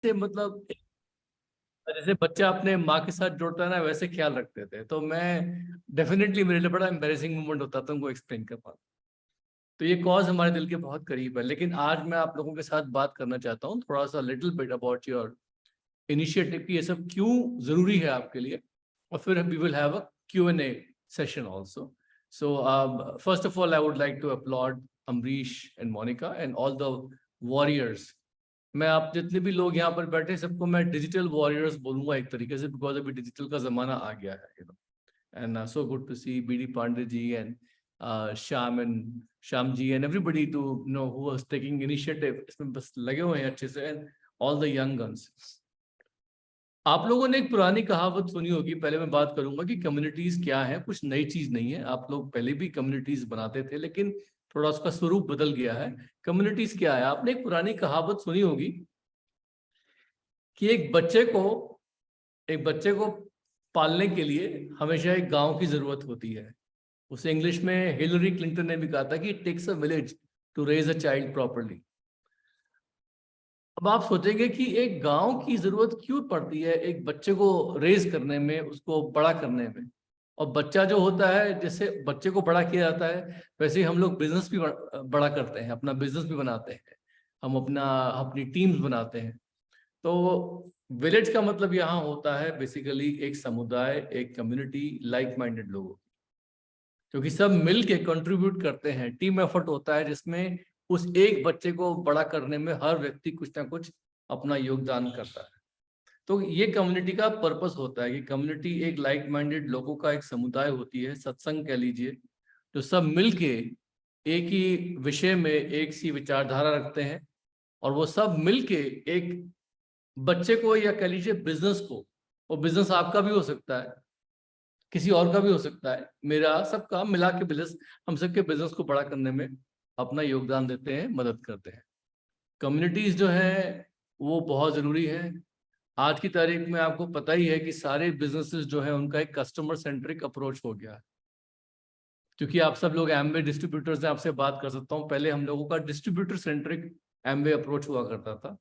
से मतलब जैसे बच्चा अपने माँ के साथ जुड़ता है ना, वैसे ख्याल रखते थे। तो मैं डेफिनेटली, मेरे लिए बड़ा एम्बेरेसिंग मोमेंट होता था उनको एक्सप्लेन कर पाता। तो ये कॉज हमारे दिल के बहुत करीब है। लेकिन आज मैं आप लोगों के साथ बात करना चाहता हूँ थोड़ा सा little bit about your initiative की ये सब क्यों जरूरी है आपके लिए, और फिर we will have a Q&A session also. So first of all I would like to applaud Amrish and Monica and all the warriors. मैं आप जितने भी लोग यहाँ पर बैठे सबको मैं डिजिटल वॉरियर्स बोलूंगा एक तरीके से, बिकॉज अभी डिजिटल का जमाना आ गया है, you know. And so good to see BD Pandey ji and Shyam ji and everybody to know who was taking initiative, इसमें बस लगे हुए हैं अच्छे से, and all the young guns. आप लोगों ने एक पुरानी कहावत सुनी होगी, पहले मैं बात करूंगा कि कम्युनिटीज क्या है। कुछ नई चीज नहीं है, आप लोग पहले भी कम्युनिटीज बनाते थे, लेकिन थोड़ा उसका स्वरूप बदल गया है। कम्युनिटीज क्या है? आपने एक पुरानी कहावत सुनी होगी कि एक बच्चे को पालने के लिए हमेशा एक गांव की जरूरत होती है। उसे इंग्लिश में हिलरी क्लिंटन ने भी कहा था कि it takes a village to raise a child properly. अब आप सोचेंगे कि एक गांव की जरूरत क्यों पड़ती है एक बच्चे को रेज करने में, उसको बड़ा करने में। और बच्चा जो होता है, जैसे बच्चे को बड़ा किया जाता है, वैसे ही हम लोग बिजनेस भी बड़ा करते हैं, अपना बिजनेस भी बनाते हैं, हम अपनी टीम्स बनाते हैं। तो विलेज का मतलब यहाँ होता है बेसिकली एक समुदाय, एक कम्युनिटी, लाइक माइंडेड लोगों, क्योंकि सब मिल के कंट्रीब्यूट करते हैं। टीम एफर्ट होता है जिसमें उस एक बच्चे को बड़ा करने में हर व्यक्ति कुछ ना कुछ अपना योगदान करता है। तो ये कम्युनिटी का पर्पस होता है कि कम्युनिटी एक लाइक माइंडेड लोगों का एक समुदाय होती है, सत्संग कह लीजिए, जो सब मिल के एक ही विषय में एक सी विचारधारा रखते हैं, और वो सब मिल के एक बच्चे को, या कह लीजिए बिजनेस को, वो बिजनेस आपका भी हो सकता है, किसी और का भी हो सकता है, मेरा, सबका मिला के बिजनेस, हम सबके बिजनेस को बड़ा करने में अपना योगदान देते हैं, मदद करते हैं। कम्युनिटीज जो है वो बहुत जरूरी है। आज की तारीख में आपको पता ही है कि सारे बिजनेसेस जो है उनका एक कस्टमर सेंट्रिक अप्रोच हो गया है। क्योंकि आप सब लोग एमवे डिस्ट्रीब्यूटर्स हैं, आपसे बात कर सकता हूँ, पहले हम लोगों का डिस्ट्रीब्यूटर सेंट्रिक एमवे अप्रोच हुआ करता था,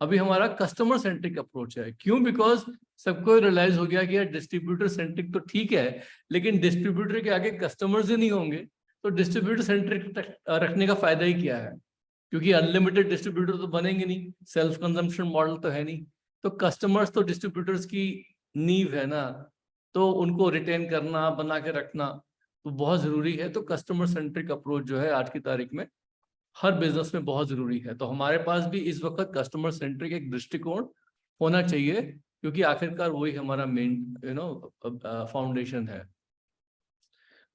अभी हमारा कस्टमर सेंट्रिक अप्रोच है। क्यों? बिकॉज सबको रियलाइज हो गया कि यार डिस्ट्रीब्यूटर सेंट्रिक तो ठीक है, लेकिन डिस्ट्रीब्यूटर के आगे कस्टमर्स ही नहीं होंगे, तो डिस्ट्रीब्यूटर सेंट्रिक रखने का फायदा ही क्या है? क्योंकि अनलिमिटेड डिस्ट्रीब्यूटर तो बनेंगे नहीं, सेल्फ कंजम्पशन मॉडल तो है नहीं। तो कस्टमर्स तो डिस्ट्रीब्यूटर्स की नींव है ना, तो उनको रिटेन करना, बना के रखना तो बहुत जरूरी है। तो कस्टमर सेंट्रिक अप्रोच जो है आज की तारीख में हर बिजनेस में बहुत जरूरी है। तो हमारे पास भी इस वक्त कस्टमर सेंट्रिक एक दृष्टिकोण होना चाहिए, क्योंकि आखिरकार वही हमारा मेन फाउंडेशन है।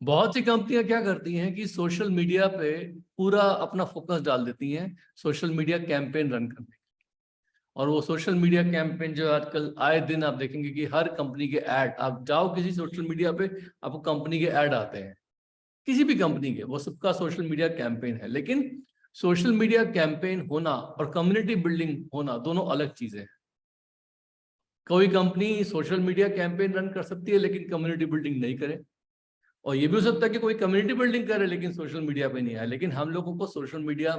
बहुत सी कंपनियां क्या करती हैं कि सोशल मीडिया पे पूरा अपना फोकस डाल देती हैं, सोशल मीडिया कैंपेन रन करने। और वो सोशल मीडिया कैंपेन जो आजकल आए दिन आप देखेंगे कि हर कंपनी के ऐड, आप जाओ किसी सोशल मीडिया पे, आपको कंपनी के ऐड आते हैं, किसी भी कंपनी के, वो सबका सोशल मीडिया कैंपेन है। लेकिन सोशल मीडिया कैंपेन होना और कम्युनिटी बिल्डिंग होना दोनों अलग चीजें हैं। कोई company social media campaign run कर सकती है लेकिन कम्युनिटी बिल्डिंग नहीं करे, और ये भी हो सकता है कि कोई कम्युनिटी बिल्डिंग करे लेकिन सोशल मीडिया पे नहीं आए। लेकिन हम लोगों को सोशल मीडिया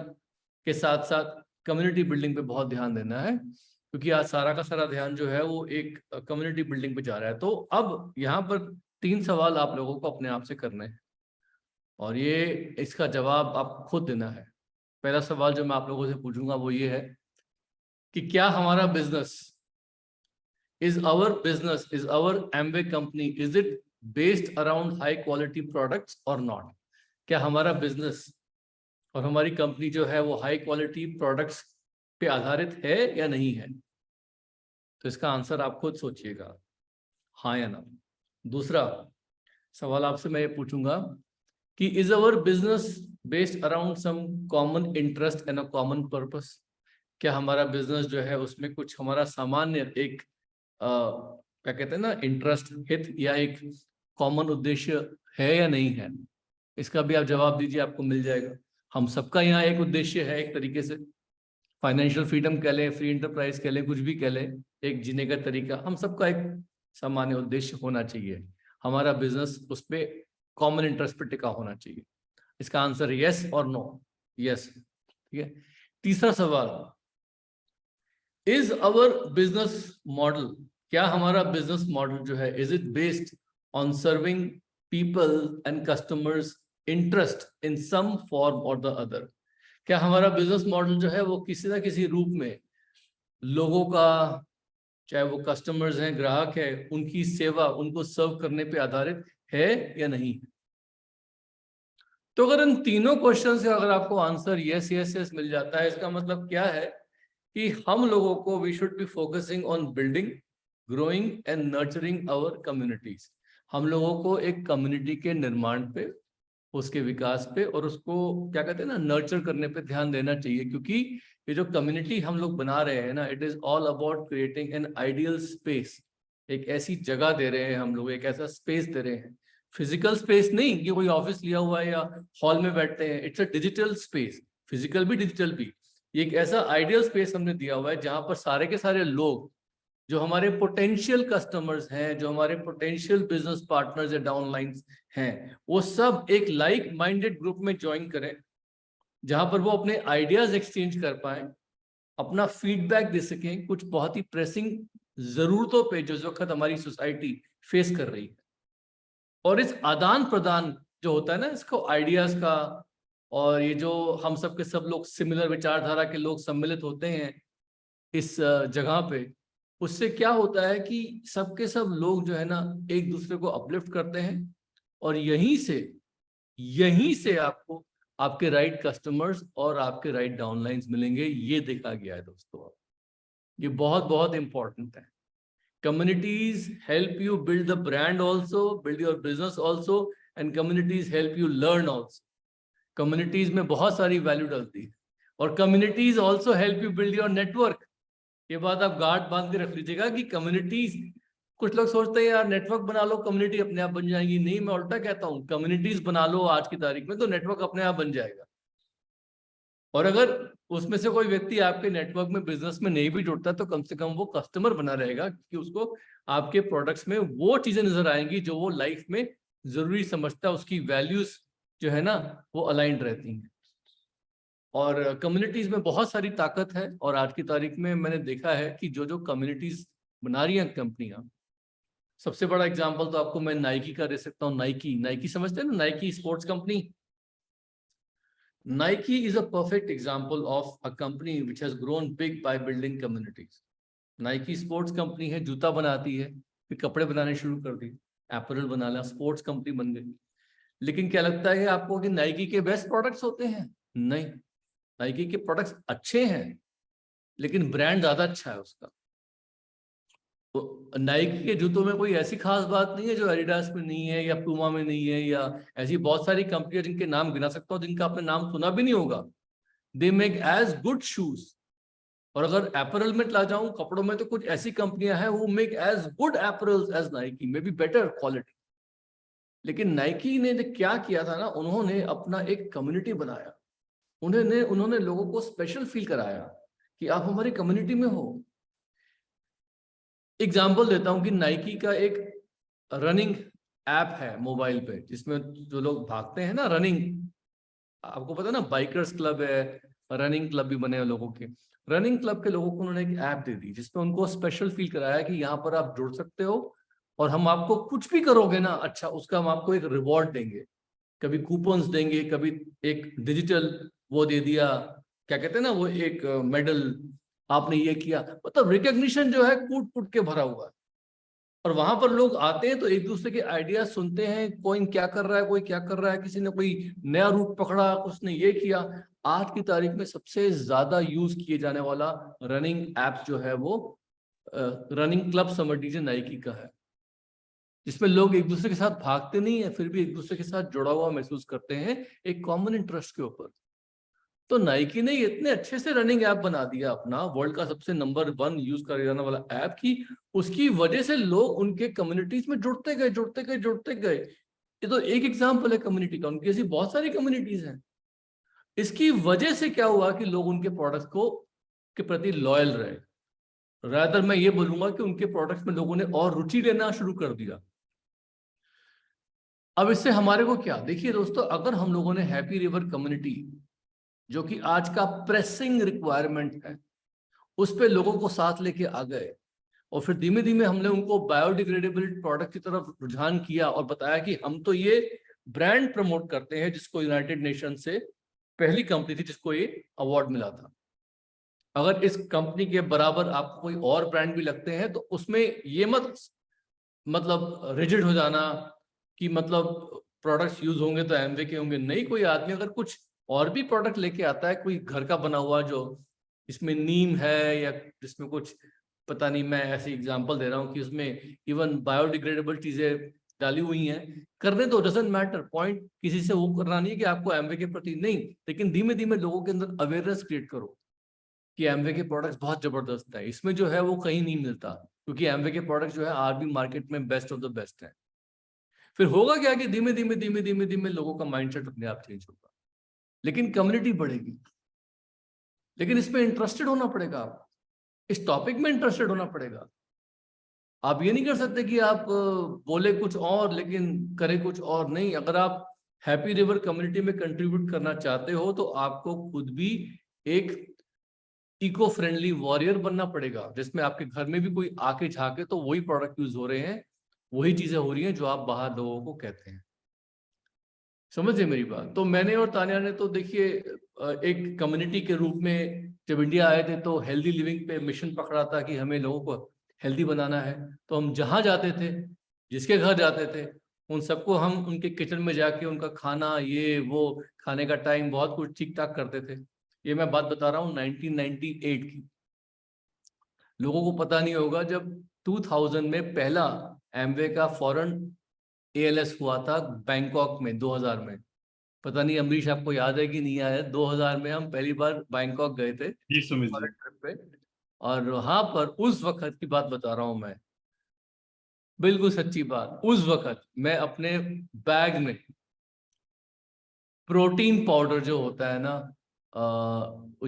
के साथ साथ कम्युनिटी बिल्डिंग पे बहुत ध्यान देना है, क्योंकि आज सारा का सारा ध्यान जो है वो एक कम्युनिटी बिल्डिंग पे जा रहा है। तो अब यहाँ पर 3 सवाल आप लोगों को अपने आप से करने हैं, और ये इसका जवाब आप खुद देना है। पहला सवाल जो मैं आप लोगों से पूछूंगा वो ये है कि क्या हमारा business, is our Amway company, is it based around high quality products or not? क्या हमारा बिजनेस और हमारी कंपनी जो है वो हाई क्वालिटी प्रोडक्ट्स पे आधारित है या नहीं है? तो इसका आंसर आप खुद सोचिएगा, हाँ या ना। दूसरा सवाल आपसे मैं ये पूछूंगा कि is our business based around some common interest and a common purpose? क्या हमारा बिजनेस जो है उसमें कुछ हमारा सामान्य एक क्या कहते हैं ना, इंटरेस्ट, हित, या एक कॉमन उद्देश्य है या नहीं है? इसका भी आप जवाब दीजिए, आपको मिल जाएगा। हम सबका यहाँ एक उद्देश्य है, एक तरीके से फाइनेंशियल फ्रीडम कह लें, फ्री एंटरप्राइज कह लें, कुछ भी कह लें, एक जीने का तरीका, हम सबका एक सामान्य उद्देश्य होना चाहिए। हमारा बिजनेस उस पर कॉमन इंटरेस्ट पे टिका होना चाहिए। इसका आंसर यस और नो? यस, ठीक है। तीसरा सवाल, इज अवर बिजनेस मॉडल, क्या हमारा बिजनेस मॉडल जो है, is it based on serving people and customers interest in some form or the other? क्या हमारा बिजनेस मॉडल जो है वो किसी ना किसी रूप में लोगों का, चाहे वो कस्टमर्स हैं, ग्राहक है, उनकी सेवा, उनको सर्व करने पे आधारित है या नहीं? तो अगर इन तीनों क्वेश्चन से अगर आपको आंसर यस यस यस मिल जाता है, इसका मतलब क्या है कि हम लोगों को we should be focusing on building, growing and nurturing our communities. हम लोगों को एक कम्युनिटी के निर्माण पे, उसके विकास पे और उसको क्या कहते हैं ना, नर्चर करने पे ध्यान देना चाहिए। क्योंकि ये जो कम्युनिटी हम लोग बना रहे हैं ना, it is all about creating an ideal space. एक ऐसी जगह दे रहे हैं हम लोग, एक ऐसा स्पेस दे रहे हैं, फिजिकल स्पेस नहीं कि कोई ऑफिस लिया हुआ है या हॉल में बैठते हैं, it's a digital space, physical भी डिजिटल भी। ये एक ऐसा आइडियल स्पेस हमने दिया हुआ है जहां पर सारे के सारे लोग जो हमारे पोटेंशियल कस्टमर्स हैं, जो हमारे पोटेंशियल बिजनेस पार्टनर्स या डाउनलाइंस हैं, वो सब एक लाइक माइंडेड ग्रुप में ज्वाइन करें, जहां पर वो अपने आइडियाज एक्सचेंज कर पाए, अपना फीडबैक दे सकें कुछ बहुत ही प्रेसिंग जरूरतों पे जो इस वक्त हमारी सोसाइटी फेस कर रही है। और इस आदान प्रदान जो होता है ना, इसको आइडियाज का, और ये जो हम सब के सब लोग सिमिलर विचारधारा के लोग सम्मिलित होते हैं इस जगह पे, उससे क्या होता है कि सबके सब लोग जो है ना एक दूसरे को अपलिफ्ट करते हैं, और यहीं से आपको आपके राइट कस्टमर्स और आपके राइट डाउनलाइंस मिलेंगे। ये देखा गया है दोस्तों, ये बहुत बहुत इंपॉर्टेंट है। Communities help you build the brand also, build your business also, and communities help you learn also. Communities में बहुत सारी वैल्यू डलती है, और communities also help you build your network. ये बात आप गांठ बांध के रख लीजिएगा कि कम्युनिटीज, कुछ लोग सोचते हैं यार नेटवर्क बना लो कम्युनिटी अपने आप बन जाएगी। नहीं, मैं उल्टा कहता हूँ, कम्युनिटीज बना लो आज की तारीख में तो नेटवर्क अपने आप बन जाएगा। और अगर उसमें से कोई व्यक्ति आपके नेटवर्क में, बिजनेस में नहीं भी जुड़ता, तो कम से कम वो कस्टमर बना रहेगा, क्योंकि उसको आपके प्रोडक्ट्स में वो चीजें नजर आएंगी जो वो लाइफ में जरूरी समझता है, उसकी वैल्यूज जो है ना वो अलाइंड रहती हैं। और कम्युनिटीज में बहुत सारी ताकत है, और आज की तारीख में मैंने देखा है कि जो जो कम्युनिटीज बना रही हैं कंपनियां, सबसे बड़ा एग्जांपल तो आपको मैं नाइकी का दे सकता हूँ। नाइकी समझते हैं ना, Nike sports company. Nike is a perfect example of a company which has grown big by building communities. Nike sports company है, जूता बनाती है, फिर कपड़े बनाने शुरू कर दिए, एपरल बना लिया, स्पोर्ट्स कंपनी बन गई। लेकिन क्या लगता है आपको कि नाइकी के बेस्ट प्रोडक्ट्स होते हैं? नहीं, नाइकी के प्रोडक्ट्स अच्छे हैं, लेकिन ब्रांड ज्यादा अच्छा है उसका। तो नाइकी के जूतों में कोई ऐसी खास बात नहीं है जो एडिडास में नहीं है या पूमा में नहीं है, या ऐसी बहुत सारी कंपनियां जिनके नाम गिना सकता हूं, जिनका आपने नाम सुना भी नहीं होगा। They make as good shoes. और अगर एपरल में ला जाऊं, कपड़ों में, तो कुछ ऐसी कंपनियां हैं वो make as good apparels as Nike, may be better quality. लेकिन नाइकी ने क्या किया था ना, उन्होंने अपना एक कम्युनिटी बनाया। उन्होंने लोगों को स्पेशल फील कराया कि आप हमारी कम्युनिटी में हो। एग्जाम्पल देता हूं कि नाइकी का एक रनिंग ऐप है मोबाइल पे, जिसमें जो लोग भागते हैं ना रनिंग, आपको पता है ना, बाइकर्स क्लब है, रनिंग क्लब भी बने हैं लोगों के। रनिंग क्लब के लोगों को उन्होंने एक ऐप दे दी, जिसमें उनको स्पेशल फील कराया कि यहाँ पर आप जुड़ सकते हो, और हम आपको कुछ भी करोगे ना अच्छा, उसका हम आपको एक रिवॉर्ड देंगे। कभी कूपन्स देंगे, कभी एक डिजिटल वो दे दिया, क्या कहते हैं ना वो, एक मेडल, आपने ये किया, मतलब रिकॉग्निशन जो है कूट कूट के भरा हुआ है। और वहां पर लोग आते हैं तो एक दूसरे के आइडिया सुनते हैं, कोई क्या कर रहा है, कोई क्या कर रहा है, किसी ने कोई नया रूट पकड़ा, उसने ये किया। आज की तारीख में सबसे ज्यादा यूज किए जाने वाला रनिंग ऐप जो है वो रनिंग क्लब समझ लीजिए नाइकी का है, जिसमें लोग एक दूसरे के साथ भागते नहीं है, फिर भी एक दूसरे के साथ जुड़ा हुआ महसूस करते हैं एक कॉमन इंटरेस्ट के ऊपर। तो नाइकी ने इतने अच्छे से रनिंग ऐप बना दिया अपना, वर्ल्ड का सबसे नंबर 1 यूज कर जाने वाला ऐप, की उसकी वजह से लोग उनके कम्युनिटीज में जुड़ते गए जुड़ते गए जुड़ते गए। ये तो एक एग्जांपल है कम्युनिटी का, उनकी ऐसी बहुत सारी कम्युनिटीज हैं। इसकी वजह से क्या हुआ कि लोग उनके प्रोडक्ट्स को के प्रति लॉयल रहे। रादर मैं ये बोलूंगा कि उनके प्रोडक्ट्स में लोगों ने और रुचि लेना शुरू कर दिया। अब इससे हमारे को क्या, देखिए दोस्तों, अगर हम लोगों ने हैप्पी रिवर कम्युनिटी, जो कि आज का प्रेसिंग रिक्वायरमेंट है, उस पे लोगों को साथ लेके आ गए और फिर धीमे धीमे हमने उनको बायोडिग्रेडेबल प्रोडक्ट की तरफ रुझान किया और बताया कि हम तो ये ब्रांड प्रमोट करते हैं जिसको यूनाइटेड नेशन से पहली कंपनी थी जिसको ये अवार्ड मिला था। अगर इस कंपनी के बराबर आपको कोई और ब्रांड भी लगते हैं तो उसमें ये मत मतलब रिजिड हो जाना कि मतलब प्रोडक्ट्स यूज होंगे तो एमवे के होंगे। नहीं, कोई आदमी अगर कुछ और भी प्रोडक्ट लेके आता है, कोई घर का बना हुआ जो इसमें नीम है या जिसमें कुछ पता नहीं, मैं ऐसी एग्जांपल दे रहा हूँ कि उसमें इवन बायोडिग्रेडेबल चीजें डाली हुई हैं, करने तो डजंट मैटर, पॉइंट किसी से वो करना नहीं है कि आपको एमवे के प्रति नहीं, लेकिन धीमे धीमे लोगों के अंदर अवेयरनेस क्रिएट करो कि एमवे के प्रोडक्ट्स बहुत जबरदस्त है, इसमें जो है वो कहीं नहीं मिलता, क्योंकि एमवे के प्रोडक्ट्स जो है आज भी मार्केट में बेस्ट ऑफ द बेस्ट है। फिर होगा क्या कि धीमे धीमे धीमे धीमे धीमे लोगों का माइंडसेट अपने आप चेंज होगा, लेकिन कम्युनिटी बढ़ेगी। लेकिन इसमें इंटरेस्टेड होना पड़ेगा, आप इस टॉपिक में इंटरेस्टेड होना पड़ेगा। आप ये नहीं कर सकते कि आप बोले कुछ और लेकिन करें कुछ और। नहीं, अगर आप हैप्पी रिवर कम्युनिटी में कंट्रीब्यूट करना चाहते हो तो आपको खुद भी एक इको फ्रेंडली वॉरियर बनना पड़ेगा, जिसमें आपके घर में भी कोई आके झाके तो वही प्रोडक्ट यूज हो रहे हैं, वही चीजें हो रही हैं जो आप बाहर लोगों को कहते हैं। समझिए मेरी बात। तो मैंने और तानिया ने तो देखिए एक कम्युनिटी के रूप में जब इंडिया आए थे तो हेल्दी लिविंग पे मिशन पकड़ा था कि हमें लोगों को हेल्दी बनाना है। तो हम जहाँ जाते थे, जिसके घर जाते थे, उन सबको हम उनके किचन में जाके उनका खाना, ये वो, खाने का टाइम, बहुत कुछ ठीक ठाक करते थे। ये मैं बात बता रहा हूँ 1998 की। लोगों को पता नहीं होगा, जब 2000 में पहला एमवे का फॉरेन एएलएस हुआ था बैंकॉक में 2000 में। पता नहीं अमरीश आपको याद है कि नहीं याद है, 2000 में हम पहली बार बैंकॉक गए थे जी सुमित जी। ट्रिप पे। और वहां पर उस वक्त की बात बता रहा हूं मैं, बिल्कुल सच्ची बात, उस वक्त मैं अपने बैग में प्रोटीन पाउडर जो होता है ना,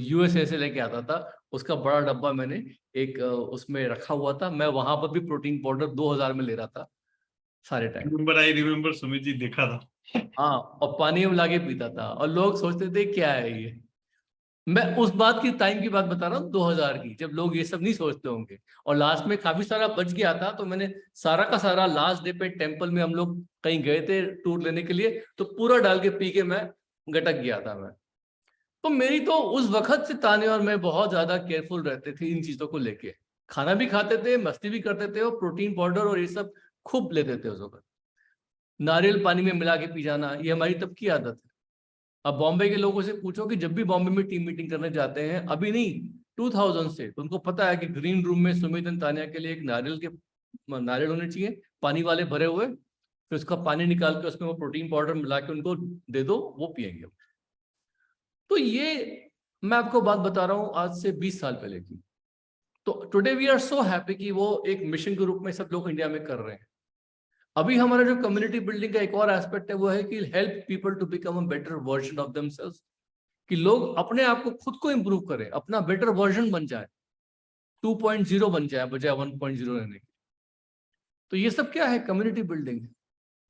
यूएसए से लेके आता था, उसका बड़ा डब्बा मैंने एक उसमें रखा हुआ था। मैं वहां पर भी प्रोटीन पाउडर 2000 में ले रहा था सारे time. I remember Sumit ji, देखा था। हाँ, और पानी में लाके पीता था और लोग सोचते थे क्या है ये। मैं उस बात की टाइम की बात बता रहा हूँ 2000 की, जब लोग ये सब नहीं सोचते होंगे। और लास्ट में काफी सारा बच गया था, तो मैंने सारा का सारा लास्ट डे पे टेंपल में हम लोग कहीं गए थे टूर लेने के लिए, तो पूरा डाल के पी के मैं गटक गया था मैं। तो मेरी तो उस वक्त से तानिया और मैं बहुत ज्यादा केयरफुल रहते थे इन चीजों को लेके। खाना भी खाते थे, मस्ती भी करते थे, और प्रोटीन पाउडर और ये सब खूब लेते थे उस वक्त। नारियल पानी में मिला के पी जाना, ये हमारी तब की आदत है। अब बॉम्बे के लोगों से पूछो कि जब भी बॉम्बे में टीम मीटिंग करने जाते हैं, अभी नहीं 2000 से, तो उनको पता है कि ग्रीन रूम में सुमित और तानिया के लिए एक नारियल होने चाहिए पानी वाले भरे हुए, फिर उसका पानी निकाल के उसमें वो प्रोटीन पाउडर मिला के उनको दे दो, वो पियेंगे। तो ये मैं आपको बात बता रहा हूँ आज से 20 साल पहले की। तो today we are so happy कि वो एक मिशन के रूप में सब लोग इंडिया में कर रहे हैं। अभी हमारा जो कम्युनिटी बिल्डिंग का एक और एस्पेक्ट है वो है कि help people to become a better version of themselves, कि लोग अपने आप को खुद को इंप्रूव करें, अपना बेटर वर्जन बन जाए, 2.0 बन जाए बजाय 1.0 रहने की। तो ये सब क्या है, कम्युनिटी बिल्डिंग है।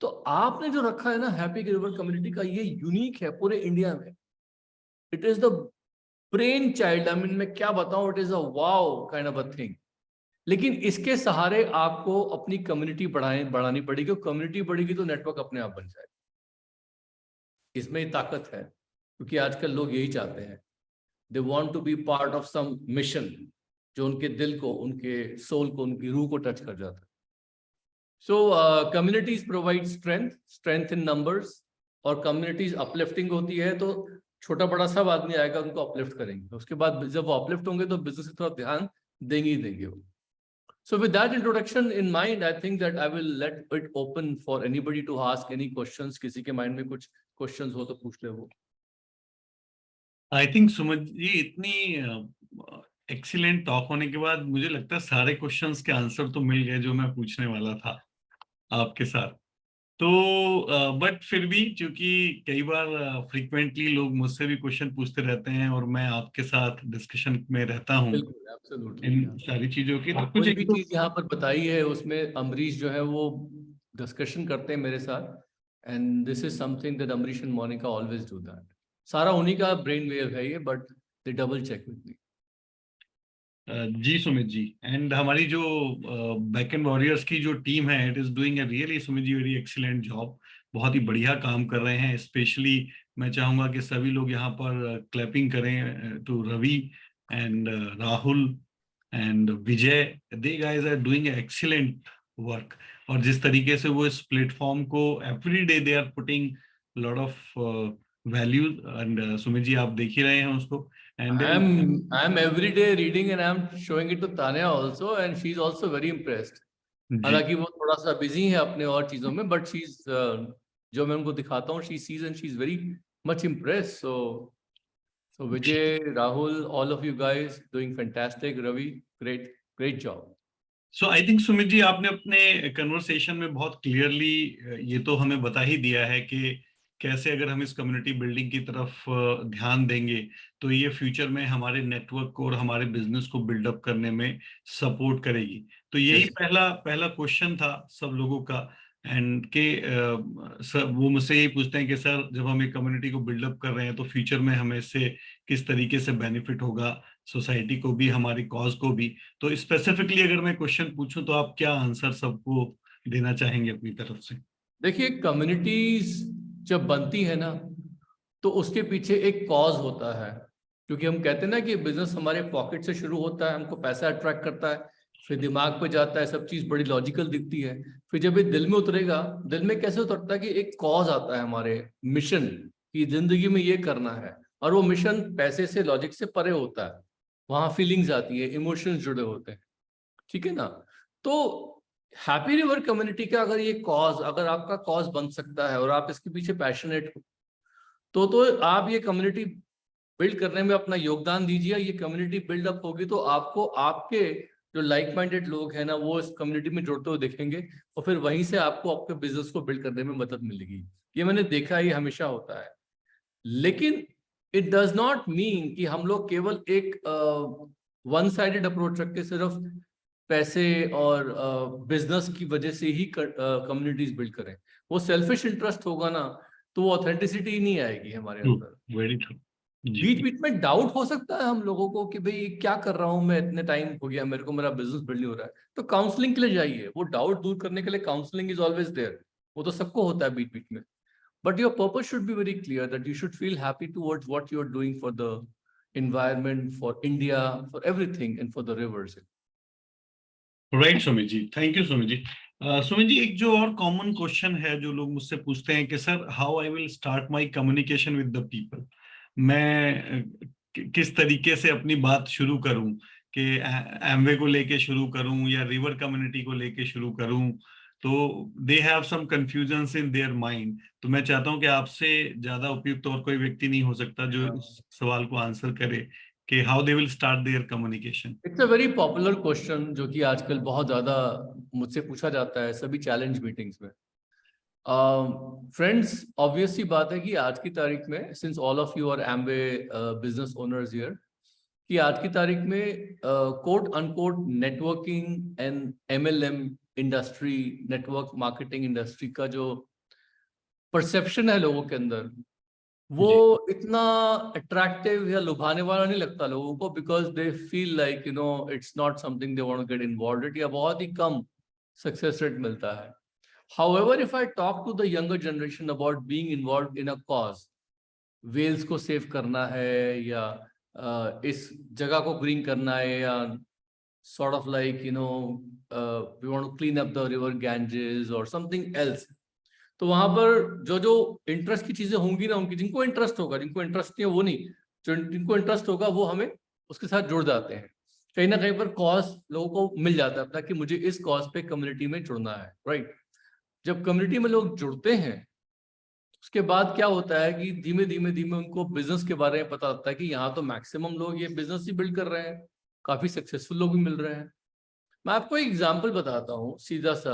तो आपने जो रखा है ना हैप्पी रिवर कम्युनिटी का, ये यूनिक है पूरे इंडिया में। It is the brain child, I mean मैं क्या बताऊं, it is a wow kind of a thing. लेकिन इसके सहारे आपको अपनी कम्युनिटी बढ़ानी पड़ेगी। कम्युनिटी बढ़ेगी तो नेटवर्क अपने आप बन जाएगा। इसमें ताकत है, क्योंकि आजकल लोग यही चाहते हैं, they want to be part of some mission जो उनके दिल को, उनके सोल को, उनकी रूह को टच कर जाता है। सो communities provide strength in numbers, और कम्युनिटीज अपलिफ्टिंग होती है तो छोटा बड़ा सब आदमी आएगा, उनको अपलिफ्ट करेंगे। उसके बाद जब वो अपलिफ्ट होंगे तो बिजनेस की तरफ ध्यान देंगे ही देंगे वो। So with that introduction in mind, I think that I will let it open for anybody to ask any questions. किसी के माइंड में कुछ क्वेश्चंस हो तो पूछ ले वो। आई थिंक सुमित जी, इतनी एक्सीलेंट टॉक होने के बाद मुझे लगता है सारे क्वेश्चंस के आंसर तो मिल गए जो मैं पूछने वाला था आपके साथ। तो बट फिर भी चूंकि कई बार फ्रीक्वेंटली लोग मुझसे भी क्वेश्चन पूछते रहते हैं और मैं आपके साथ डिस्कशन में रहता हूँ बिल्कुल, एब्सोल्युटली। इन सारी चीजों की, तो कुछ कोई भी एक दो। चीज यहाँ पर बताई है उसमें अमरीश जो है वो डिस्कशन करते हैं मेरे साथ, and this is something that Amrish and Monica always do that. सारा उन्हीं का ब्रेन वेव है ये, but they double check with me. Ji Sumit ji, and हमारी जो बैकएंड वॉरियर्स की जो टीम है, it is doing a really Sumit ji very excellent job. बहुत ही बढ़िया काम कर रहे हैं। स्पेशली मैं चाहूंगा कि सभी लोग यहाँ पर क्लैपिंग करें to Ravi and Rahul and Vijay. They guys are doing excellent work. और जिस तरीके से वो इस प्लेटफॉर्म को every day they are putting lot of value, and Sumit ji आप देख ही रहे हैं उसको। And I'm every day reading and I'm showing it to Tanya also, and she's also very impressed. जी हालांकि वो थोड़ा सा बिजी है अपने और चीजों में, बट जो मैं उनको दिखाता हूँ, she sees and she's very much impressed. So Vijay, Rahul, all of you guys doing fantastic. Ravi, great job. सो आई थिंक सुमित जी, आपने अपने कन्वर्सेशन में बहुत क्लियरली ये तो हमें बता ही दिया है कि कैसे अगर हम इस कम्युनिटी बिल्डिंग की तरफ ध्यान देंगे तो ये फ्यूचर में हमारे नेटवर्क को और हमारे बिजनेस को बिल्डअप करने में सपोर्ट करेगी। तो यही Yes. पहला पहला क्वेश्चन था सब लोगों का। एंड के सर वो मुझसे यही पूछते हैं कि सर जब हम एक कम्युनिटी को बिल्डअप कर रहे हैं तो फ्यूचर में हमें इससे किस तरीके से बेनिफिट होगा, सोसाइटी को भी, हमारी कॉज को भी। तो स्पेसिफिकली अगर मैं क्वेश्चन पूछूं तो आप क्या आंसर सबको देना चाहेंगे अपनी तरफ से? देखिए, कम्युनिटीज जब बनती है ना, तो उसके पीछे एक कॉज होता है। क्योंकि हम कहते हैं ना कि बिजनेस हमारे पॉकेट से शुरू होता है, हमको पैसा अट्रैक्ट करता है, फिर दिमाग पे जाता है, सब चीज बड़ी लॉजिकल दिखती है, फिर जब ये दिल में उतरेगा, दिल में कैसे उतरता है कि एक कॉज आता है, हमारे मिशन की जिंदगी में ये करना है, और वो मिशन पैसे से, लॉजिक से परे होता है। वहां फीलिंग्स आती है, इमोशंस जुड़े होते हैं, ठीक है ना। तो हैप्पी रिवर कम्युनिटी का अगर ये कॉज, अगर आपका कॉज बन सकता है और आप इसके पीछे पैशनेट हो, तो आप ये कम्युनिटी बिल्ड करने में अपना योगदान दीजिए। ये कम्युनिटी बिल्डअप होगी तो आपको आपके जो लाइक माइंडेड लोग हैं ना, वो इस कम्युनिटी में जुड़ते हुए दिखेंगे, और फिर वहीं से आपको आपके बिजनेस को बिल्ड करने में मदद मिलेगी। ये मैंने देखा, ये हमेशा होता है। लेकिन इट डज नॉट मीन कि हम लोग केवल एक वन साइडेड अप्रोच रख के सिर्फ पैसे और बिजनेस की वजह से ही कम्युनिटीज बिल्ड करें। वो सेल्फिश इंटरेस्ट होगा ना, तो वो ऑथेंटिसिटी नहीं आएगी हमारे ट्रू, अंदर। Very true. जी बीच बीच में डाउट हो सकता है हम लोगों को कि भाई क्या कर रहा हूं मैं, इतने टाइम हो गया मेरे को, मेरा बिजनेस बिल्ड नहीं हो रहा है, तो काउंसलिंग के लिए जाइए। वो डाउट दूर करने के लिए काउंसलिंग इज ऑलवेज देयर। वो तो सबको होता है बीच बीच में। But your purpose should be very clear, that you should feel happy towards what you're doing for the environment, for India, for everything, and for the rivers. Right Sumit ji, thank you Sumit ji. Sumit ji, एक जो और common question है जो लोग मुझसे पूछते हैं कि sir how I will start my communication with the people. मैं किस तरीके से अपनी बात शुरू करूं, कि एमवे को लेके शुरू करूं या रिवर कम्युनिटी को लेके शुरू करूं। तो they have some confusions in their mind. तो मैं चाहता हूं कि आपसे ज्यादा उपयुक्त और कोई व्यक्ति नहीं हो सकता जो इस सवाल को आंसर करे कि how they will start their communication. It's a very popular question जो कि आजकल बहुत ज्यादा मुझसे पूछा जाता है सभी चैलेंज मीटिंग्स में। फ्रेंड्स, ऑब्वियस सी बात है कि आज की तारीख में, since all of you are Amway business owners here, कि आज की तारीख में quote unquote networking and MLM industry, network marketing industry का जो परसेप्शन है लोगों के अंदर, वो जी इतना अट्रैक्टिव या लुभाने वाला नहीं लगता लोगों को, because they feel like it's not something they want to get involve it, या बहुत ही कम सक्सेस रेट मिलता है। However, if I talk to the younger generation about being involved in a cause, whales को सेव करना है, या इस जगह को ग्रीन करना है, या sort of like we want to clean up the river Ganges or something else, तो वहां पर जो जो इंटरेस्ट की चीजें होंगी ना, उनकी जिनको इंटरेस्ट होगा, जिनको इंटरेस्ट नहीं है वो नहीं, जो जिनको इंटरेस्ट होगा वो हमें उसके साथ जुड़ जाते हैं। कहीं ना कहीं पर कॉज लोगों को मिल जाता है अपना कि मुझे इस कॉज पे कम्युनिटी में जुड़ना है, राइट। जब कम्युनिटी में लोग जुड़ते हैं, उसके बाद क्या होता है कि धीमे धीमे धीमे उनको बिजनेस के बारे में पता लगता है कि यहाँ तो मैक्सिमम लोग ये बिजनेस ही बिल्ड कर रहे हैं, काफी सक्सेसफुल लोग भी मिल रहे हैं। मैं आपको एक एग्जाम्पल बताता हूँ सीधा सा।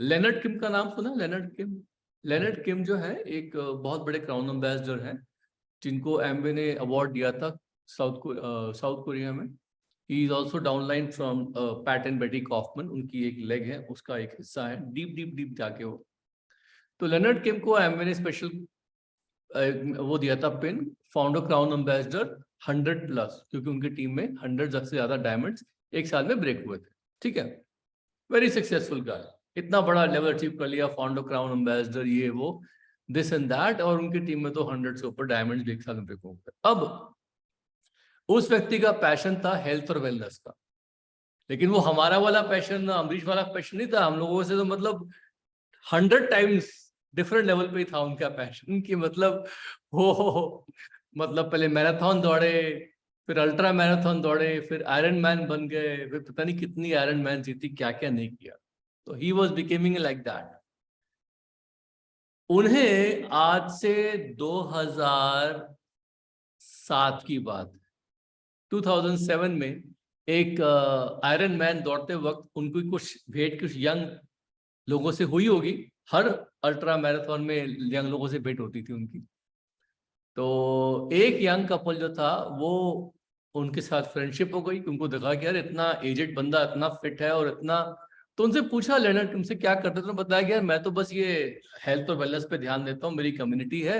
लेनर्ड किम का नाम सुना? लेनर्ड किम जो है एक बहुत बड़े क्राउन एम्बेसडर हैं, जिनको एमवे ने अवार्ड दिया था साउथ कोरिया में। He is also downline from PAT and बेटी कॉफमन, उनकी एक लेग है, उसका एक हिस्सा है, डीप डीप डीप जाके वो। तो लेनर्ड किम को एमवे ने स्पेशल वो दिया था पिन, फाउंडर क्राउन एम्बेसडर 100+, क्योंकि उनकी टीम में 100 से ज्यादा डायमंड्स एक साल में ब्रेक हुए थे। ठीक है, वेरी सक्सेसफुल गाय, इतना बड़ा लेवल अचीव कर लिया, फाउंडर, क्राउन एम्बेसडर, ये वो, दिस एंड दैट, और उनकी टीम में तो 100 से ऊपर डायमंड्स भी एक साल में ब्रेक हो गए। अब उस व्यक्ति का पैशन था हेल्थ और वेलनेस का, लेकिन वो हमारा वाला पैशन, अमरीश वाला पैशन नहीं था। हम लोगों से तो मतलब 100 टाइम्स डिफरेंट लेवल पे ही था उनका पैशन, कि मतलब वो मतलब पहले मैराथन दौड़े, फिर अल्ट्रा मैराथन दौड़े, फिर आयरन मैन बन गए, फिर पता नहीं कितनी आयरन मैन जीती, क्या क्या नहीं किया। तो he was becoming like that. उन्हें आज से 2007 की बात, 2007 में एक आयरन मैन दौड़ते वक्त उनको कुछ भेंट कुछ यंग लोगों से हुई होगी। हर अल्ट्रा मैराथन में यंग लोगों से भेंट होती थी उनकी। तो एक यंग कपल जो था वो, उनके साथ फ्रेंडशिप हो गई। उनको देखा कि यार इतना एजेड बंदा इतना फिट है और इतना, तो उनसे पूछा, लेनर्ड तुमसे क्या करते हो? तो बताया कि यार मैं तो बस ये हेल्थ और वेलनेस पे ध्यान देता हूँ, मेरी कम्युनिटी है,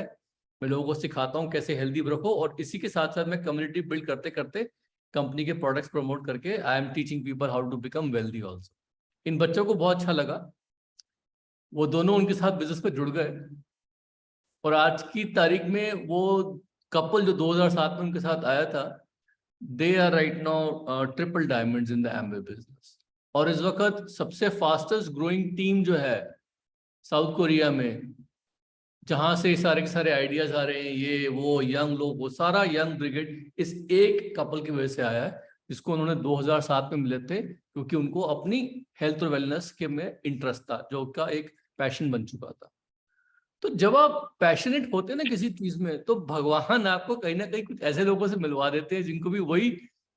मैं लोगों को सिखाता हूँ कैसे हेल्दी रखो, और इसी के साथ साथ मैं कम्युनिटी बिल्ड करते करते कंपनी के प्रोडक्ट्स प्रमोट करके I am teaching people how to become wealthy also. इन बच्चों को बहुत अच्छा लगा, वो दोनों उनके साथ बिजनेस पे जुड़ गए, और आज की तारीख में वो कपल जो 2007 में उनके साथ आया था, they are right now triple diamonds in the Amway business. और इस वक्त सबसे फास्टेस्ट ग्रोइंग टीम जो है साउथ कोरिया में, जहां से सारे के सारे आइडियाज आ रहे हैं, ये वो यंग लोग, वो सारा यंग ब्रिगेड इस एक कपल की वजह से आया है, जिसको उन्होंने 2007 में मिले थे, क्योंकि उनको अपनी हेल्थ और वेलनेस के में इंटरेस्ट था, जो उनका एक पैशन बन चुका था। तो जब आप पैशनेट होते हैं ना किसी चीज में, तो भगवान आपको कहीं ना कहीं कुछ ऐसे लोगों से मिलवा देते हैं जिनको भी वही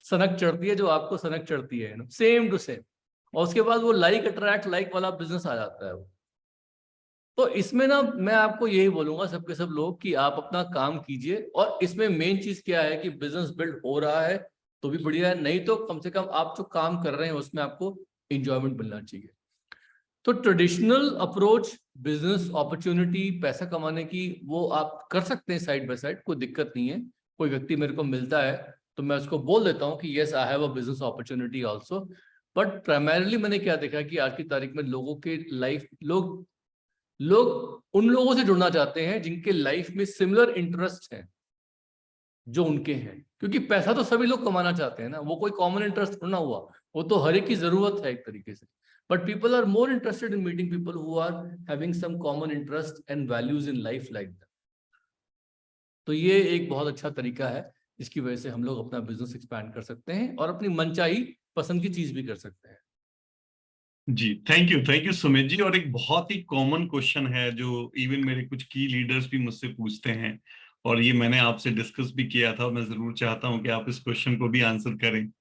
सनक चढ़ती है जो आपको सनक चढ़ती है, सेम टू सेम, और उसके बाद वो लाइक अट्रैक्ट लाइक वाला बिजनेस आ जाता है वो। तो इसमें ना मैं आपको यही बोलूंगा सबके सब लोग, कि आप अपना काम कीजिए, और इसमें मेन चीज क्या है कि बिजनेस बिल्ड हो रहा है तो भी बढ़िया है, नहीं तो कम से कम आप जो काम कर रहे हैं उसमें आपको इंजॉयमेंट मिलना चाहिए। तो ट्रेडिशनल अप्रोच बिजनेस अपॉर्चुनिटी पैसा कमाने की, वो आप कर सकते हैं साइड बाय साइड, कोई दिक्कत नहीं है। कोई व्यक्ति मेरे को मिलता है तो मैं उसको बोल देता हूँ कि yes I have a business opportunity also, but primarily मैंने क्या देखा कि आज की तारीख में लोगों के लाइफ, लोग उन लोगों से जुड़ना चाहते हैं जिनके लाइफ में सिमिलर इंटरेस्ट हैं जो उनके हैं, क्योंकि पैसा तो सभी लोग कमाना चाहते हैं ना, वो कोई कॉमन इंटरेस्ट थोड़ा हुआ, वो तो हर एक की जरूरत है एक तरीके से। But people are more interested in meeting people who are having some common interest and values in life like that. तो ये एक बहुत अच्छा तरीका है जिसकी वजह से हम लोग अपना बिजनेस एक्सपैंड कर सकते हैं और अपनी मनचाही पसंद की चीज भी कर सकते हैं। जी, थैंक यू सुमित जी। और एक बहुत ही कॉमन क्वेश्चन है जो इवन मेरे कुछ की लीडर्स भी मुझसे पूछते हैं, और ये मैंने आपसे डिस्कस भी किया था, मैं जरूर चाहता हूं कि आप इस क्वेश्चन को भी आंसर करें।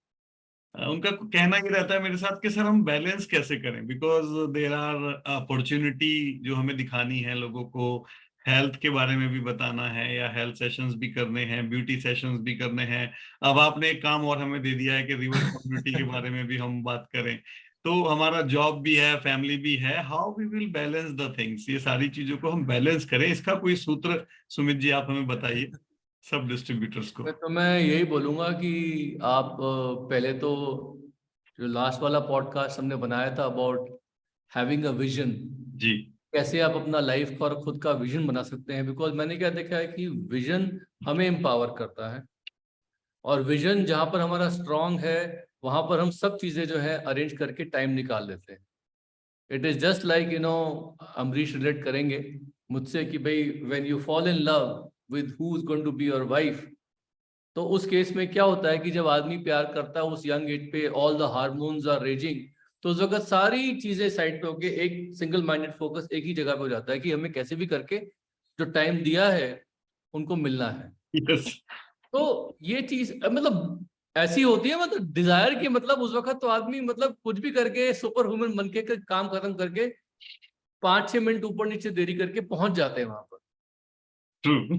उनका कहना ये रहता है मेरे साथ कि सर हम बैलेंस कैसे करें, बिकॉज देर आर अपॉर्चुनिटी जो हमें दिखानी है लोगों को, हेल्थ के बारे में भी बताना है या हेल्थ सेशंस भी करने हैं, ब्यूटी सेशंस भी करने हैं। अब आपने एक काम और हमें दे दिया है कि रिवर कम्युनिटी के बारे में भी हम बात करें, तो हमारा जॉब भी है, फैमिली भी है, how we will balance the things, ये सारी चीजों को हम बैलेंस करें, इसका कोई सूत्र सुमित जी आप हमें बताइए सब डिस्ट्रीब्यूटर्स को। तो मैं यही बोलूंगा कि आप पहले तो जो लास्ट वाला पॉडकास्ट हमने बनाया था अबाउट हैविंग अ विजन, जी कैसे आप अपना लाइफ का और खुद का विजन बना सकते हैं, बिकॉज मैंने क्या देखा है कि विजन हमें एम्पावर करता है, और विजन जहां पर हमारा स्ट्रांग है वहां पर हम सब चीजें जो है अरेंज करके टाइम निकाल लेते हैं। It is just like Amrish relate करेंगे मुझसे कि भाई when you fall in love with who is going to be your wife, तो उस केस में क्या होता है कि जब आदमी प्यार करता है उस यंग एज पे, all the hormones are raging, तो उस वक्त सारी चीजें साइड पे होके एक सिंगल माइंडेड फोकस एक ही जगह पे हो जाता है कि हमें कैसे भी करके जो टाइम दिया है उनको मिलना है। यस तो ये चीज मतलब ऐसी होती है, मतलब डिजायर की, मतलब उस वक्त तो आदमी मतलब कुछ भी करके सुपर ह्यूमन बन के काम खत्म करके 5-6 मिनट ऊपर नीचे देरी करके पहुंच जाते हैं वहां पर। ट्रू।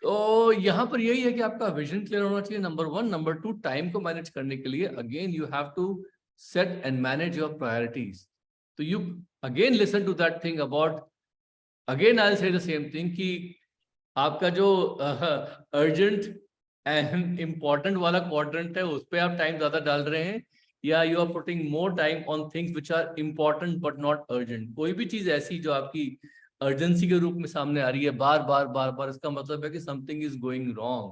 तो यहाँ पर यही है कि आपका विजन क्लियर होना चाहिए, नंबर 1। नंबर 2, टाइम को मैनेज करने के लिए again you have to set and manage your priorities. तो you again listen to that thing about, again I will say the same thing कि आपका जो अर्जेंट एंड इम्पोर्टेंट वाला क्वाड्रेंट है उस पे आप टाइम ज्यादा डाल रहे हैं, या you are putting more time on things which are important but not urgent. कोई भी चीज ऐसी जो आपकी अर्जेंसी के रूप में सामने आ रही है बार बार बार बार, इसका मतलब है कि समथिंग इज गोइंग रॉन्ग।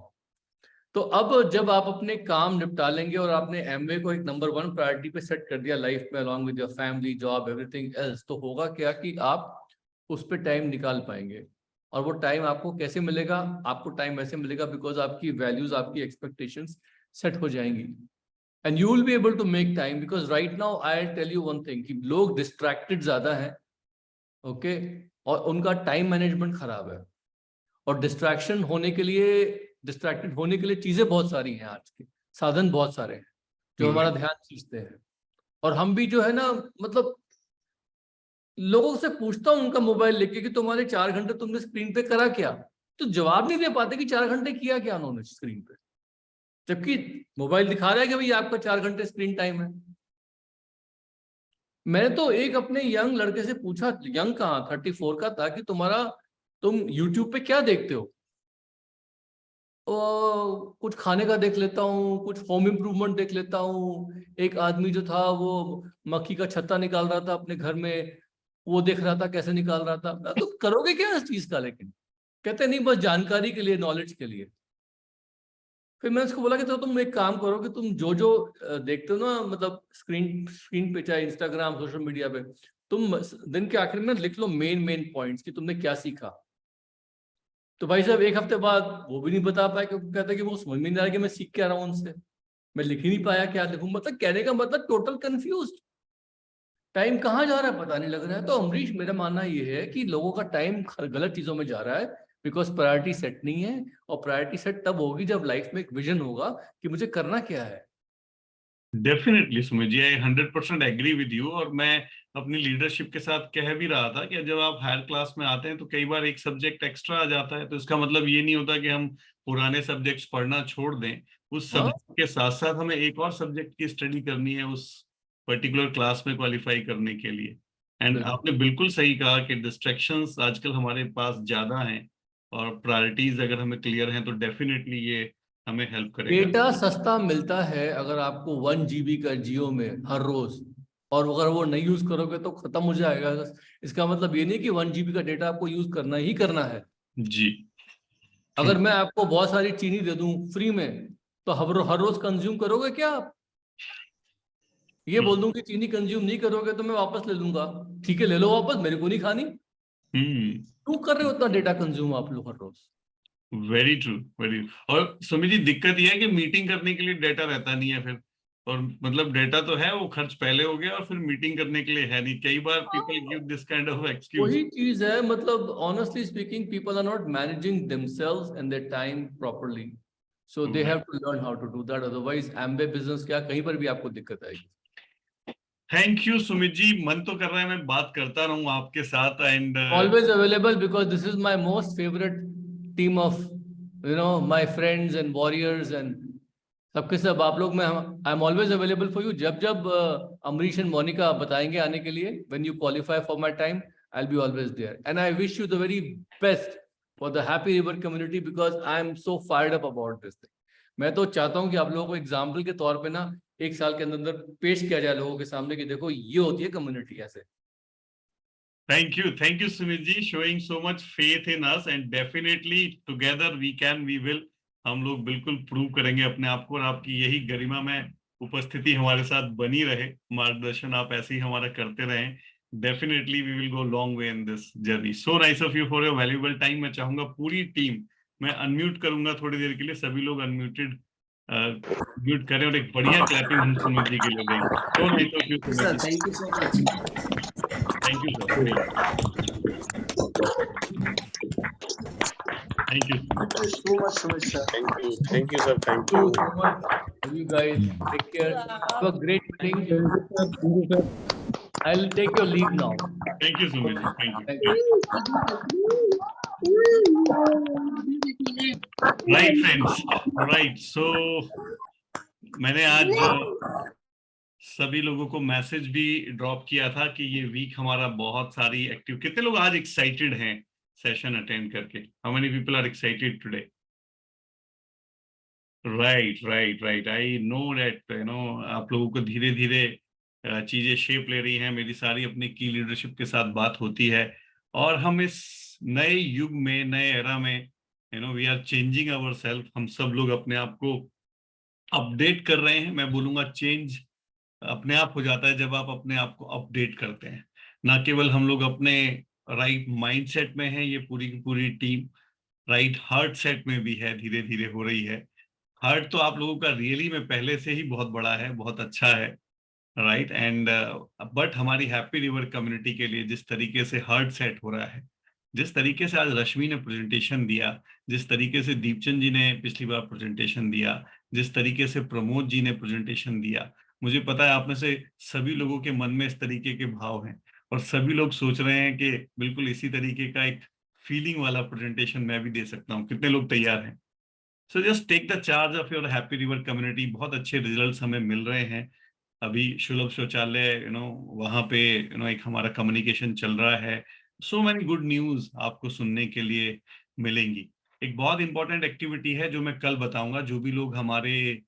तो अब जब आप अपने काम निपटा लेंगे और आपने एमवे को एक नंबर 1 प्रायोरिटी पे सेट कर दिया लाइफ में, along with your family, job, everything else, तो होगा क्या कि आप उस पर टाइम निकाल पाएंगे। और वो टाइम आपको कैसे मिलेगा? आपको टाइम ऐसे मिलेगा बिकॉज आपकी वैल्यूज, आपकी एक्सपेक्टेशंस सेट हो जाएंगी, and you will be able to make time. Because right now I tell you one thing कि लोग डिस्ट्रैक्टेड ज्यादा हैं, ओके, और उनका टाइम मैनेजमेंट खराब है। और डिस्ट्रैक्टेड होने के लिए चीजें बहुत सारी हैं, आज के साधन बहुत सारे हैं जो हमारा ध्यान खींचते हैं। और हम भी जो है ना, मतलब लोगों से पूछता हूँ उनका मोबाइल लेके कि तुम्हारे 4 घंटे तुमने स्क्रीन पे करा क्या, तो जवाब नहीं दे पाते कि 4 घंटे किया क्या उन्होंने स्क्रीन पे, जबकि मोबाइल दिखा रहा है कि भाई आपका 4 घंटे स्क्रीन टाइम है। मैंने तो एक अपने यंग लड़के से पूछा, यंग कहाँ, 34 का था, कि तुम यूट्यूब पे क्या देखते हो? कुछ खाने का देख लेता हूँ, कुछ होम इम्प्रूवमेंट देख लेता हूँ। एक आदमी जो था वो मक्खी का छत्ता निकाल रहा था अपने घर में, वो देख रहा था कैसे निकाल रहा था। तो करोगे क्या इस चीज का? लेकिन कहते नहीं, बस जानकारी के लिए, नॉलेज के लिए। फिर मैंने उसको बोला कि तो तुम एक काम करो कि तुम जो जो देखते हो ना, मतलब स्क्रीन स्क्रीन पे, चाहे इंस्टाग्राम, सोशल मीडिया पे, तुम दिन के आखिर में लिख लो मेन मेन पॉइंट्स कि तुमने क्या सीखा। तो भाई साहब एक हफ्ते बाद वो भी नहीं बता पाया, क्योंकि कहता है कि वो समझ में नहीं आ रहा कि मैं सीख क्या रहा हूँ उनसे, मैं लिख ही नहीं पाया क्या लिखूं। मतलब कहने का मतलब टोटल कंफ्यूज, टाइम कहाँ जा रहा है पता नहीं लग रहा है। तो अमरीश, मेरा मानना ये है कि लोगों का टाइम गलत चीजों में जा रहा है, बिकॉज प्रायोरिटी सेट नहीं है। और प्रायोरिटी सेट तब होगी जब लाइफ में एक विजन होगा कि मुझे करना क्या है। Definitely Sumit ji, I 100% agree with you. और मैं अपनी लीडरशिप के साथ कह भी रहा था कि जब आप हायर क्लास में आते हैं तो कई बार एक सब्जेक्ट एक्स्ट्रा आ जाता है, तो इसका मतलब ये नहीं होता कि हम पुराने सब्जेक्ट्स पढ़ना छोड़ दें। उस हाँ, सब्जेक्ट के साथ साथ हमें एक और सब्जेक्ट की स्टडी करनी है उस पर्टिकुलर क्लास में क्वालिफाई करने के लिए। एंड बिल्कुल। आपने बिल्कुल सही कहा कि डिस्ट्रैक्शंस आजकल हमारे पास ज्यादा हैं, और प्रायोरिटीज अगर हमें क्लियर हैं तो डेफिनेटली ये हमें हेल्प करेगा। डेटा सस्ता मिलता है अगर आपको 1 GB का जियो में हर रोज, और अगर वो नहीं यूज करोगे तो खत्म हो जाएगा। इसका मतलब ये नहीं कि 1 GB का डेटा आपको यूज करना ही करना है। जी, ट्रू। अगर मैं आपको बहुत सारी चीनी दे दूं फ्री में, तो हर रोज कंज्यूम करोगे क्या आप? ये बोल दूं कि चीनी कंज्यूम नहीं करोगे तो मैं वापस ले लूंगा, ठीक है ले लो वापस, मेरे को नहीं खानी। हम्म। क्यों कर रहे हो उतना डेटा कंज्यूम आप लोग हर रोज? Very true, very. और सुमित जी, दिक्कत यह है कि मीटिंग करने के लिए डेटा रहता नहीं है फिर। और मतलब डेटा तो है, वो खर्च पहले हो गया और फिर मीटिंग करने के लिए है नहीं। कई बार people give this kind of excuse. वही चीज है, मतलब honestly speaking, people are not managing themselves and their time properly, so they have to learn how to do that. Otherwise MBA business क्या, कहीं पर भी आपको दिक्कत आएगी। थैंक यू सुमित जी, मन तो कर रहा है मैं बात करता रहूं आपके साथ। And Always available because this is my most favorite team of, my friends and warriors and सबके सब आप लोग में। I am always available for you. जब जब अमरीश एंड मोनिका बताएंगे आने के लिए, when you qualify for my time, I will be always there. And I wish you the very best for the happy river community, because I am so fired up about this thing. मैं तो चाहता हूँ कि आप लोगों को example के तौर पे ना, 1 साल के अंदर अंदर पेश किया जाए लोगों के सामने कि देखो ये होती है कम्युनिटी ऐसे। Thank you Sumit ji, showing so much faith in us. And definitely together we can, we will. हम लोग बिल्कुल प्रूव करेंगे अपने आप को, और आपकी यही गरिमा में उपस्थिति हमारे साथ बनी रहे, मार्गदर्शन आप ऐसे ही हमारा करते रहें। Definitely we will go long way in this journey. So nice of you for your valuable time. मैं चाहूंगा पूरी टीम, मैं अनम्यूट करूंगा थोड़ी देर के लिए, सभी लोग अनम्यूटेड म्यूट करें, और एक बढ़िया क्लैपिंग हम सुमित जी के लिए देंगे। So nice of you Sumit sir, ji. Thank you so much. Thank you sir. Thank you. Thank you so much, Sumit sir. Thank you, sir. Thank Thank you. you so much. You guys take care. Have a great meeting. I'll take your leave now. Thank you, Sumit. Thank you. Thank you. Right, friends. Right. So मैंने आज सभी लोगों को message भी drop किया था कि ये वीक हमारा बहुत सारी एक्टिव। कितने लोग आज एक्साइटेड हैं सेशन अटेंड करके? How many people are excited today? Right I know that आप लोगों को धीरे धीरे चीजें शेप ले रही हैं। मेरी सारी अपनी की लीडरशिप के साथ बात होती है और हम इस नए युग में, नए एरा में we are changing our self. हम सब लोग अपने आप को अपडेट कर रहे हैं। मैं बोलूंगा चेंज अपने आप हो जाता है जब आप अपने आप को अपडेट करते हैं। ना केवल हम लोग अपने राइट माइंडसेट में हैं, ये पूरी की पूरी टीम राइट हार्ट सेट में भी है, धीरे धीरे हो रही है। हार्ट तो आप लोगों का रियली में पहले से ही बहुत बड़ा है, बहुत अच्छा है, राइट। एंड बट हमारी हैप्पी रिवर कम्युनिटी के लिए जिस तरीके से हार्ट सेट हो रहा है, जिस तरीके से आज रश्मि ने प्रेजेंटेशन दिया, जिस तरीके से दीपचंद जी ने पिछली बार प्रेजेंटेशन दिया, जिस तरीके से प्रमोद जी ने प्रेजेंटेशन दिया, मुझे पता है आप में से सभी लोगों के मन में इस तरीके के भाव हैं और सभी लोग सोच रहे हैं कि बिल्कुल इसी तरीके का एक फीलिंग वाला प्रेजेंटेशन मैं भी दे सकता हूँ। कितने लोग तैयार हैं? So just take the charge of your happy river community. बहुत अच्छे रिजल्ट्स हमें मिल रहे हैं। अभी सुलभ शौचालय वहां पे एक हमारा कम्युनिकेशन चल रहा है। सो मैनी गुड न्यूज आपको सुनने के लिए मिलेंगी। एक बहुत इंपॉर्टेंट एक्टिविटी है जो मैं कल बताऊंगा। जो भी लोग हमारे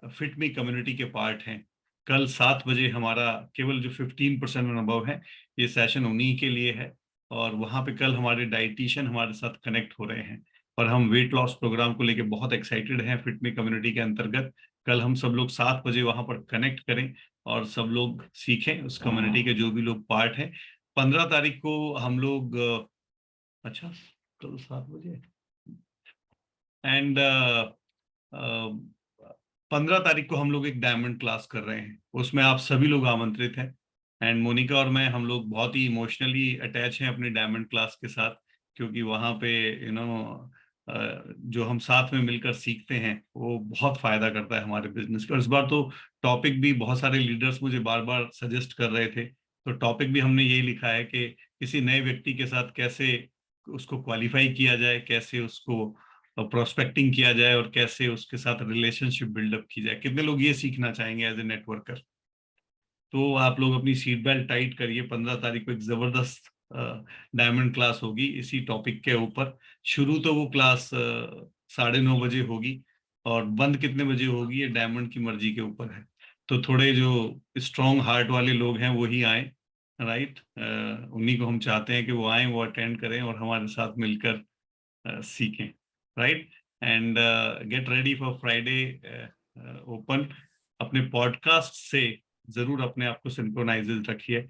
फिट मी कम्युनिटी के पार्ट हैं, कल 7 बजे हमारा केवल जो 15% अनुभव है, ये सेशन उन्हीं के लिए है। और वहां पे कल हमारे डाइटिशियन हमारे साथ कनेक्ट हो रहे हैं और हम वेट लॉस प्रोग्राम को लेके बहुत एक्साइटेड हैं फिट मी कम्युनिटी के अंतर्गत। कल हम सब लोग 7 बजे वहां पर कनेक्ट करें और सब लोग सीखें, उस कम्युनिटी के जो भी लोग पार्ट हैं। 15 तारीख को हम लोग अच्छा कल 7 बजे एंड 15 तारीख को हम लोग एक डायमंड क्लास कर रहे हैं, उसमें आप सभी लोग आमंत्रित हैं। एंड मोनिका और मैं, हम लोग बहुत ही इमोशनली अटैच हैं अपनी डायमंड क्लास के साथ, क्योंकि वहाँ पे जो हम साथ में मिलकर सीखते हैं वो बहुत फायदा करता है हमारे बिजनेस को। और इस बार तो टॉपिक भी बहुत सारे लीडर्स मुझे बार बार सजेस्ट कर रहे थे, तो टॉपिक भी हमने यही लिखा है कि किसी नए व्यक्ति के साथ कैसे उसको क्वालिफाई किया जाए, कैसे उसको प्रोस्पेक्टिंग किया जाए और कैसे उसके साथ रिलेशनशिप बिल्डअप की जाए। कितने लोग ये सीखना चाहेंगे एज ए नेटवर्कर? तो आप लोग अपनी सीट बेल्ट टाइट करिए। 15 तारीख को एक जबरदस्त डायमंड क्लास होगी इसी टॉपिक के ऊपर। शुरू तो वो क्लास 9:30 बजे होगी और बंद कितने बजे होगी ये डायमंड की मर्जी के ऊपर है। तो थोड़े जो स्ट्रॉन्ग हार्ट वाले लोग हैं वही आए, राइट। उन्हीं को हम चाहते हैं कि वो आए, वो अटेंड करें और हमारे साथ मिलकर सीखें, right. And get ready for Friday open. अपने पॉडकास्ट से जरूर अपने आप को सिंक्रोनाइज रखिए,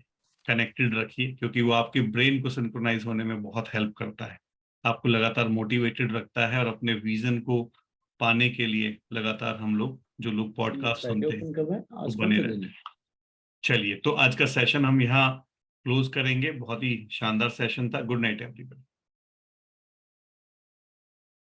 कनेक्टेड रखिए, क्योंकि वो आपके ब्रेन को सिंक्रोनाइज होने में बहुत हेल्प करता है, आपको लगातार मोटिवेटेड रखता है और अपने विजन को पाने के लिए लगातार हम लोग जो लोग पॉडकास्ट सुनते हैं वो बने रहते हैं। चलिए, तो आज का सेशन हम यहाँ क्लोज करेंगे। बहुत ही शानदार सेशन था। Good night everyone.